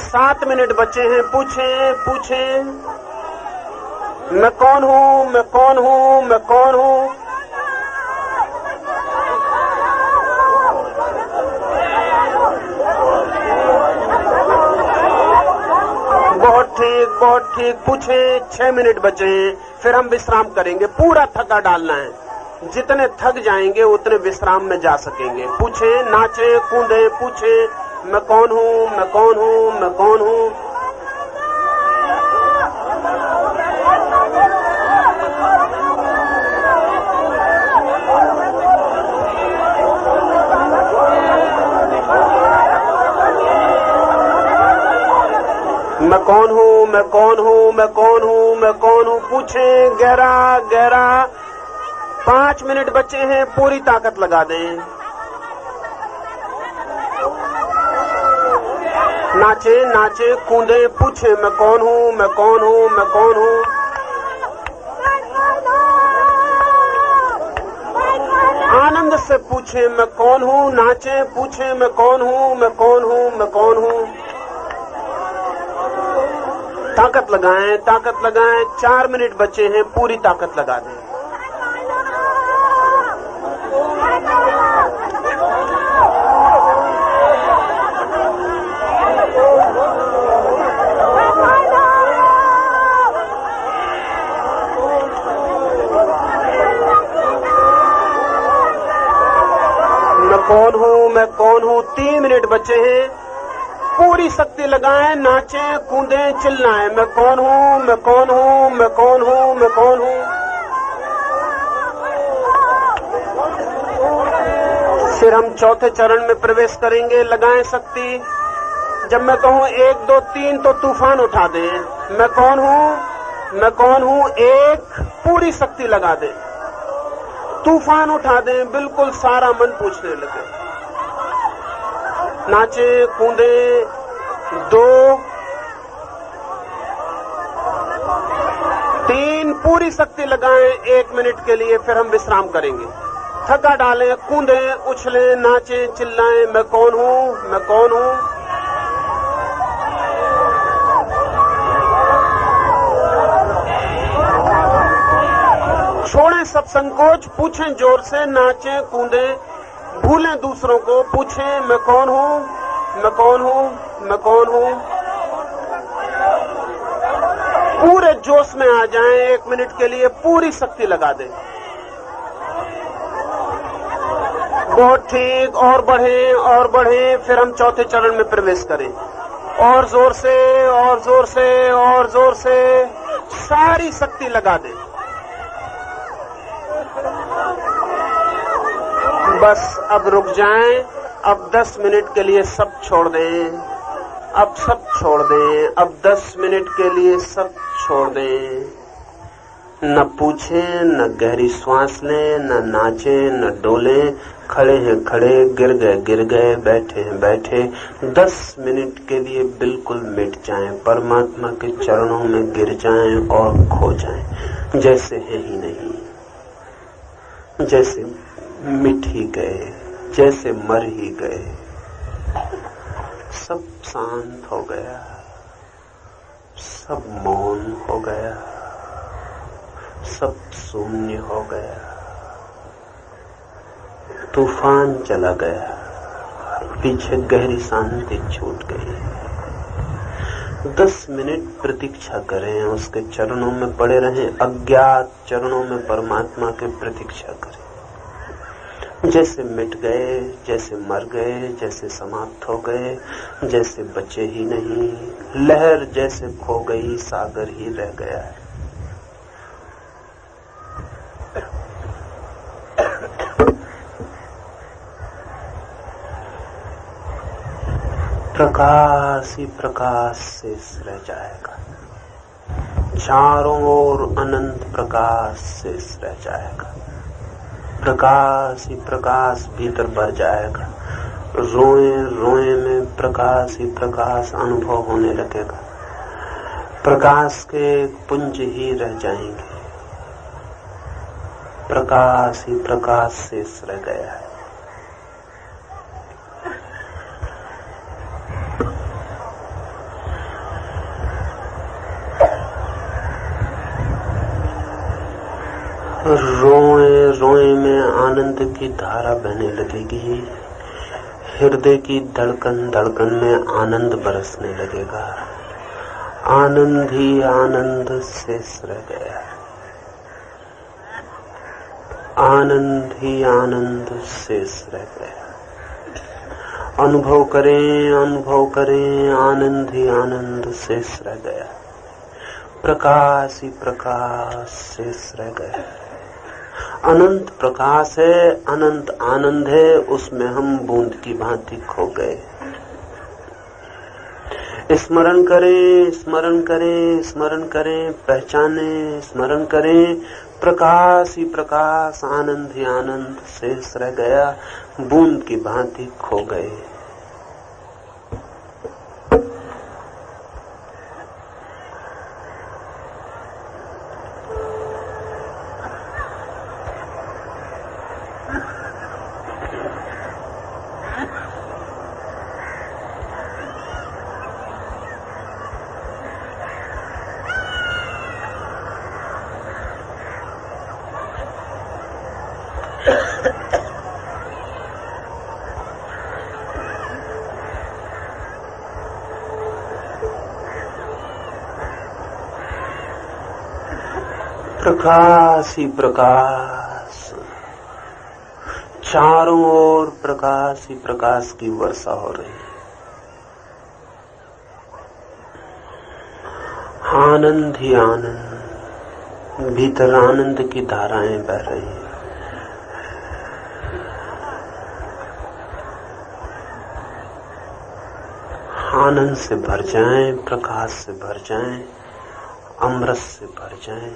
7 मिनट बचे हैं। पूछें, पूछें मैं कौन हूं, मैं कौन हूं, मैं कौन हूं। बहुत ठीक, बहुत ठीक। पूछें। 6 मिनट बचे हैं, फिर हम विश्राम करेंगे। पूरा थका डालना है, जितने थक जाएंगे उतने विश्राम में जा सकेंगे। पूछें, नाचें, कूदें। पूछें मैं कौन हूं, मैं कौन हूं, मैं कौन हूं। मैं कौन हूं, मैं कौन हूं, मैं कौन हूं, मैं कौन हूं। पूछें गहरा गहरा। 5 मिनट बचे हैं, पूरी ताकत लगा दें। नाचे नाचे, कूदे। पूछें मैं कौन हूं, मैं कौन हूं, मैं कौन हूं। आनंद से पूछें मैं कौन हूं। नाचे, पूछें मैं कौन हूं, मैं कौन हूं, मैं कौन हूं। ताकत लगाएं, ताकत लगाएं। 4 मिनट बचे हैं, पूरी ताकत लगा दें। मैं कौन हूं, मैं कौन हूं। 3 मिनट बचे हैं, पूरी शक्ति लगाएं। नाचें, कूदें, चिल्लाएं। मैं कौन हूं, मैं कौन हूं, मैं कौन हूं, मैं कौन हूं। फिर हम चौथे चरण में प्रवेश करेंगे। लगाएं शक्ति। जब मैं कहूं 1 2 3 तो तूफान उठा दें। मैं कौन हूं, मैं कौन हूं। 1, पूरी शक्ति लगा दें, तूफान उठा दें। बिल्कुल सारा मन पूछने लगे। नाचे, कूदे। 2 3, पूरी शक्ति लगाएं 1 मिनट के लिए, फिर हम विश्राम करेंगे। थका डालें, कूदें, उछलें, नाचें, चिल्लाएं। मैं कौन हूं, मैं कौन हूं। छोड़ें सब संकोच। पूछें जोर से। नाचें, कूदें। भूलें दूसरों को, पूछें मैं कौन हूं, मैं कौन हूं, मैं कौन हूं। पूरे जोश में आ जाएं, 1 मिनट के लिए पूरी शक्ति लगा दें। बहुत ठीक, और बढ़ें और बढ़ें। फिर हम चौथे चरण में प्रवेश करें। और जोर से, और जोर से, और जोर से सारी शक्ति लगा दें। बस अब रुक जाएं। अब 10 मिनट के लिए सब छोड़ दें। अब सब छोड़ दें। अब 10 मिनट के लिए सब छोड़ दें। न पूछें, न गहरी श्वास लें, न नाचें, न डोलें। खड़े हैं खड़े, गिर गए, बैठे हैं बैठे। 10 मिनट के लिए बिल्कुल मिट जाएं, परमात्मा के चरणों में गिर जाएं और खो जाएं, जैसे है ही नहीं, जैसे मिट ही गए, जैसे मर ही गए। सब शांत हो गया, सब मौन हो गया, सब शून्य हो गया। तूफान चला गया, पीछे गहरी शांति छूट गई। 10 मिनट प्रतीक्षा करें, उसके चरणों में पड़े रहें, अज्ञात चरणों में परमात्मा के प्रतीक्षा करें। जैसे मिट गए, जैसे मर गए, जैसे समाप्त हो गए, जैसे बचे ही नहीं, लहर जैसे खो गई, सागर ही रह गया है। प्रकाश ही प्रकाश शेष रह जाएगा, चारों ओर अनंत प्रकाश शेष रह जाएगा। प्रकाश ही प्रकाश भीतर भर जाएगा, रोए रोए में प्रकाश ही प्रकाश अनुभव होने लगेगा। प्रकाश के पुंज ही रह जाएंगे, प्रकाश ही प्रकाश शेष रह गया है। रोए रोए में आनंद की धारा बहने लगेगी, हृदय की धड़कन धड़कन में आनंद बरसने लगेगा। आनंद ही आनंद शेष रह गया, आनंद ही आनंद शेष रह गया। अनुभव करें, अनुभव करें, आनंद ही आनंद शेष रह गया। प्रकाश ही प्रकाश शेष रह गया। अनंत प्रकाश है, अनंत आनंद है, उसमें हम बूंद की भांति खो गए। स्मरण करें, स्मरण करें, स्मरण करें, पहचानें, स्मरण करें। प्रकाश ही प्रकाश, आनंद ही आनंद शेष रह गया, बूंद की भांति खो गए। प्रकाश ही प्रकाश, चारों ओर प्रकाश ही प्रकाश की वर्षा हो रही है। आनंद ही आनंद, भीतर आनंद की धाराएं बह रही हैं। आनंद से भर जाएं, प्रकाश से भर जाएं, अमृत से भर जाएं।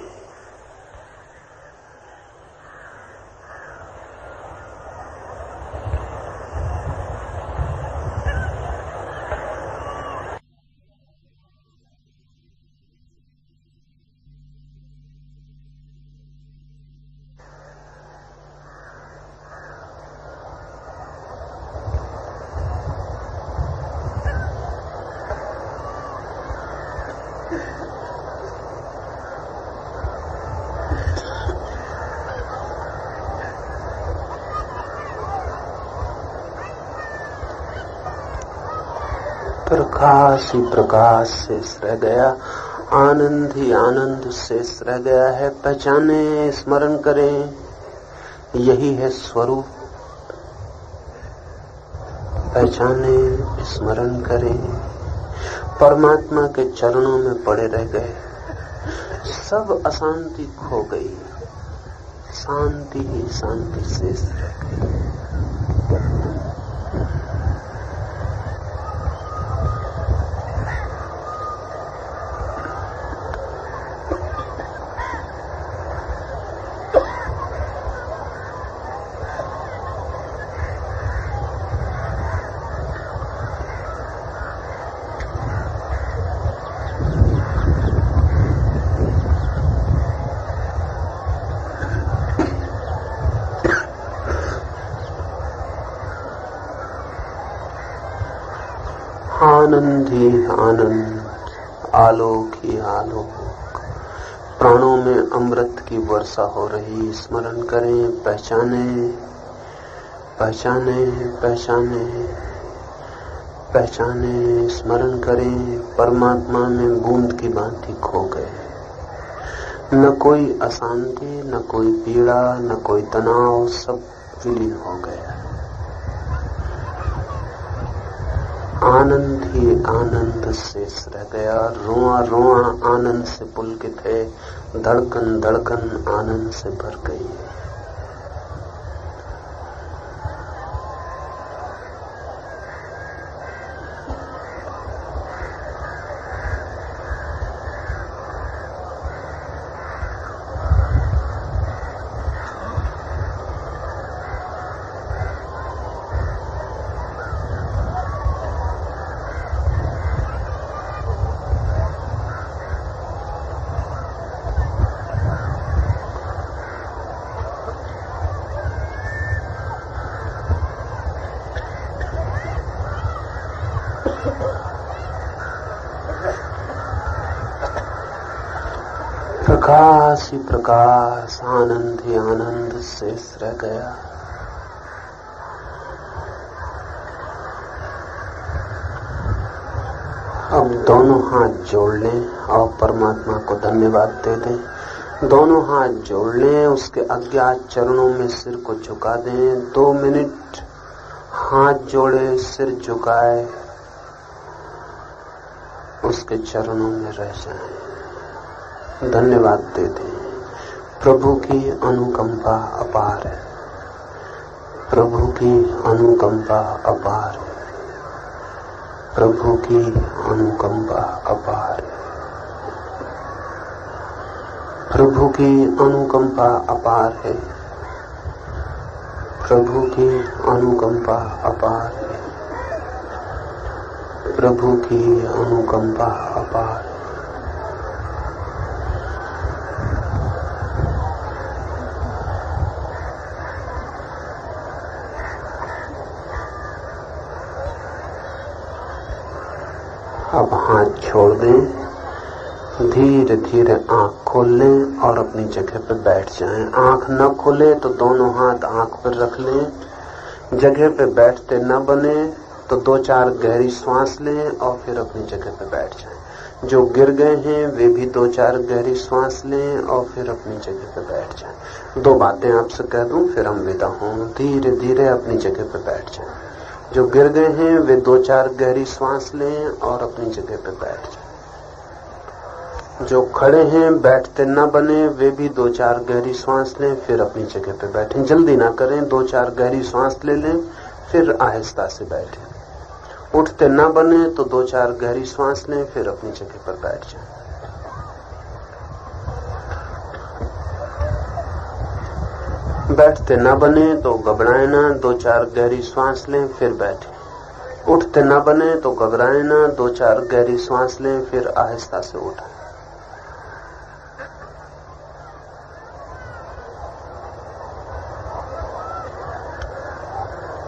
प्रकाश ही प्रकाश शेष रह गया, आनंद ही आनंद शेष रह गया है। पहचाने, स्मरण करें, यही है स्वरूप। पहचाने, स्मरण करें, परमात्मा के चरणों में पड़े रह गए, सब अशांति खो गई, शांति ही शांति शेष रह गई। आनंद ही आनंद, आलोक ही आलोक, प्राणों में अमृत की वर्षा हो रही। स्मरण करें, पहचाने, पहचाने, पहचाने, पहचाने, स्मरण करें, परमात्मा में बूंद की भांति खो गए। न कोई अशांति, न कोई पीड़ा, न कोई तनाव, सब विलीन हो गया। आनंद ही आनंद शेष रह गया, रोआ रोआ आनंद से पुलकित है, धड़कन धड़कन आनंद से भर गई। प्रकाश ही प्रकाश, आनंद ही आनंद शेष रह गया। अब दोनों हाथ जोड़ लें और परमात्मा को धन्यवाद दे दें। दोनों हाथ जोड़ लें, उसके अज्ञात चरणों में सिर को झुका दें। 2 मिनट हाथ जोड़े, सिर झुकाए, उसके चरणों में रह जाएं, धन्यवाद दे दें। प्रभु की अनुकंपा अपार है, प्रभु की अनुकंपा अपार है, प्रभु की अनुकंपा अपार है, प्रभु की अनुकंपा अपार है, प्रभु की अनुकंपा अपार है, प्रभु की अनुकंपा अपार है। अब हाथ छोड़ दें, धीरे धीरे आंख खोल लें और अपनी जगह पर बैठ जाएं। आंख न खोले तो दोनों हाथ आंख पर रख लें। जगह पे बैठते न बने तो 2-4 गहरी सांस लें और फिर अपनी जगह पे बैठ जाएं। जो गिर गए हैं वे भी 2-4 गहरी सांस लें और फिर अपनी जगह पे बैठ जाएं। 2 बातें आपसे कह दूं फिर हम विदा हों। धीरे धीरे अपनी जगह पे बैठ जाएं। जो गिर गए हैं वे 2-4 गहरी सांस लें और अपनी जगह पे बैठ जाएं। जो खड़े हैं बैठते न बने वे भी 2-4 गहरी सांस लें, फिर अपनी जगह पे बैठें। जल्दी ना करें, 2-4 गहरी सांस ले लें, फिर आहिस्ता से बैठें। उठते न बने तो 2-4 गहरी सांस लें, फिर अपनी जगह पर बैठ जाएं। बैठते न बने तो घबराए ना, 2-4 गहरी सांस लें, फिर बैठें। उठते न बने तो घबराए ना, 2-4 गहरी सांस लें, फिर आहिस्ता से उठें।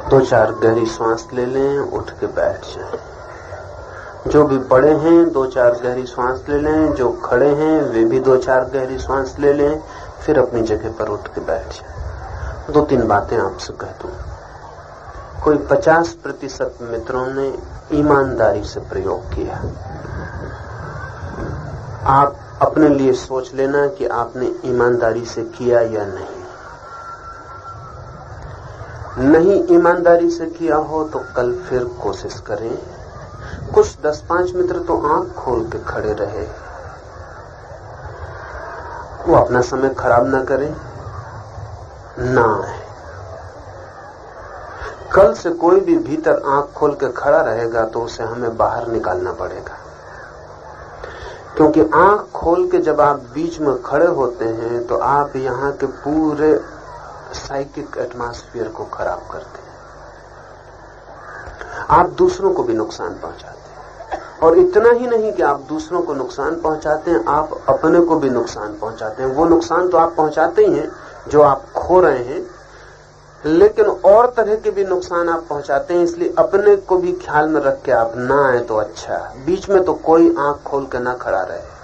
दो चार गहरी सांस ले लें, उठ के बैठ जाएं। जो भी पड़े हैं 2-4 गहरी सांस ले लें, जो खड़े हैं वे भी 2-4 गहरी सांस ले लें, फिर अपनी जगह पर उठ के बैठ जाएं। 2-3 बातें आपसे कह दूं। कोई 50% मित्रों ने ईमानदारी से प्रयोग किया। आप अपने लिए सोच लेना कि आपने ईमानदारी से किया या नहीं ईमानदारी से किया हो तो कल फिर कोशिश करें। कुछ 10-5 मित्र तो आंख खोल के खड़े रहे, वो अपना समय खराब ना करें, ना आए। कल से कोई भी भीतर आंख खोल के खड़ा रहेगा तो उसे हमें बाहर निकालना पड़ेगा, क्योंकि आंख खोल के जब आप बीच में खड़े होते हैं तो आप यहां के पूरे साइकिक एटमॉस्फेयर को खराब करते हैं। आप दूसरों को भी नुकसान पहुंचाते हैं, और इतना ही नहीं कि आप दूसरों को नुकसान पहुंचाते हैं, आप अपने को भी नुकसान पहुंचाते हैं। वो नुकसान तो आप पहुंचाते ही हैं जो आप खो रहे हैं, लेकिन और तरह के भी नुकसान आप पहुंचाते हैं। इसलिए अपने को भी ख्याल में रख के आप ना आए तो अच्छा। बीच में तो कोई आंख खोल के ना खड़ा रहे,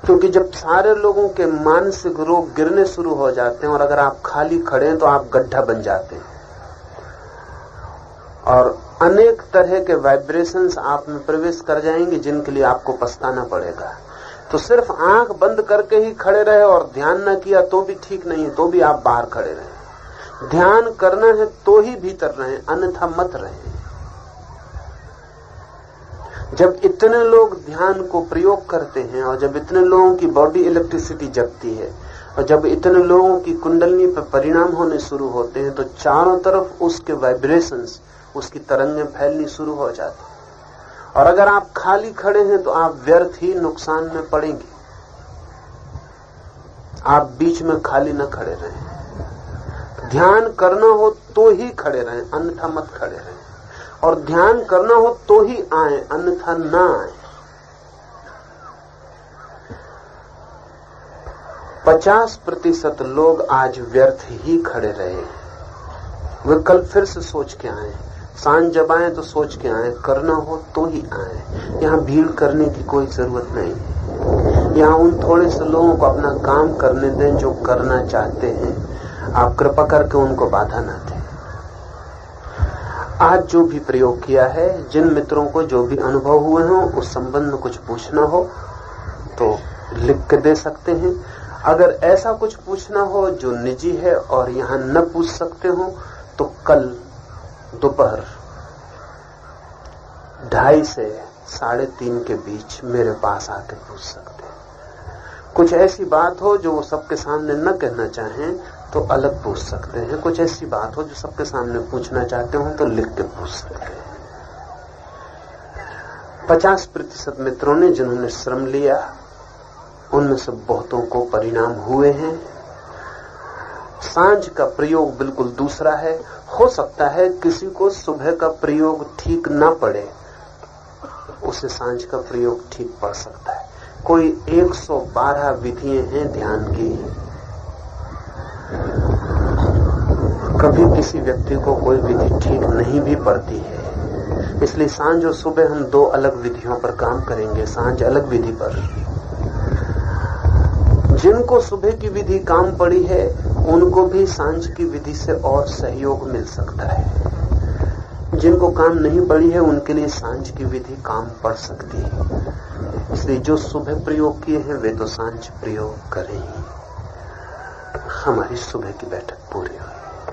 क्योंकि जब सारे लोगों के मानसिक रोग गिरने शुरू हो जाते हैं और अगर आप खाली खड़े हैं तो आप गड्ढा बन जाते हैं, और अनेक तरह के वाइब्रेशंस आप में प्रवेश कर जाएंगे जिनके लिए आपको पछताना पड़ेगा। तो सिर्फ आंख बंद करके ही खड़े रहे और ध्यान न किया तो भी ठीक नहीं है, तो भी आप बाहर खड़े रहे। ध्यान करना है तो ही भीतर रहे, अन्यथा मत रहे। जब इतने लोग ध्यान को प्रयोग करते हैं और जब इतने लोगों की बॉडी इलेक्ट्रिसिटी जगती है और जब इतने लोगों की कुंडलनी पर परिणाम होने शुरू होते हैं तो चारों तरफ उसके वाइब्रेशंस, उसकी तरंगें फैलनी शुरू हो जाती। और अगर आप खाली खड़े हैं तो आप व्यर्थ ही नुकसान में पड़ेंगे। आप बीच में खाली न खड़े रहें। ध्यान करना हो तो ही खड़े रहें, अन्यथा मत खड़े रहें। और ध्यान करना हो तो ही आए, अन्यथा ना आए। 50% लोग आज व्यर्थ ही खड़े रहे। वे कल फिर से सोच के आए, सांझ जब आए तो सोच के आए, करना हो तो ही आए। यहाँ भीड़ करने की कोई जरूरत नहीं। यहाँ उन थोड़े से लोगों को अपना काम करने दें जो करना चाहते हैं। आप कृपा करके उनको बाधा ना दें। आज जो भी प्रयोग किया है, जिन मित्रों को जो भी अनुभव हुए हों, उस संबंध में कुछ पूछना हो तो लिख के दे सकते हैं। अगर ऐसा कुछ पूछना हो जो निजी है और यहाँ न पूछ सकते हो तो कल दोपहर 2:30 से 3:30 के बीच मेरे पास आके पूछ सकते हैं। कुछ ऐसी बात हो जो वो सबके सामने न कहना चाहें तो अलग पूछ सकते हैं। कुछ ऐसी बात हो जो सबके सामने पूछना चाहते हो तो लिख के पूछ सकते हैं। 50% मित्रों ने जिन्होंने श्रम लिया उनमें से बहुतों को परिणाम हुए हैं। सांझ का प्रयोग बिल्कुल दूसरा है। हो सकता है किसी को सुबह का प्रयोग ठीक ना पड़े, उसे सांझ का प्रयोग ठीक पड़ सकता है। कोई 112 विधियां हैं ध्यान की। कभी किसी व्यक्ति को कोई विधि ठीक नहीं भी पड़ती है, इसलिए सांझ और सुबह हम 2 अलग विधियों पर काम करेंगे। सांझ अलग विधि पर। जिनको सुबह की विधि काम पड़ी है उनको भी सांझ की विधि से और सहयोग मिल सकता है। जिनको काम नहीं पड़ी है उनके लिए सांझ की विधि काम पड़ सकती है। इसलिए जो सुबह प्रयोग किए हैं वे तो सांझ प्रयोग करें ही। हमारी सुबह की बैठक पूरी हुई।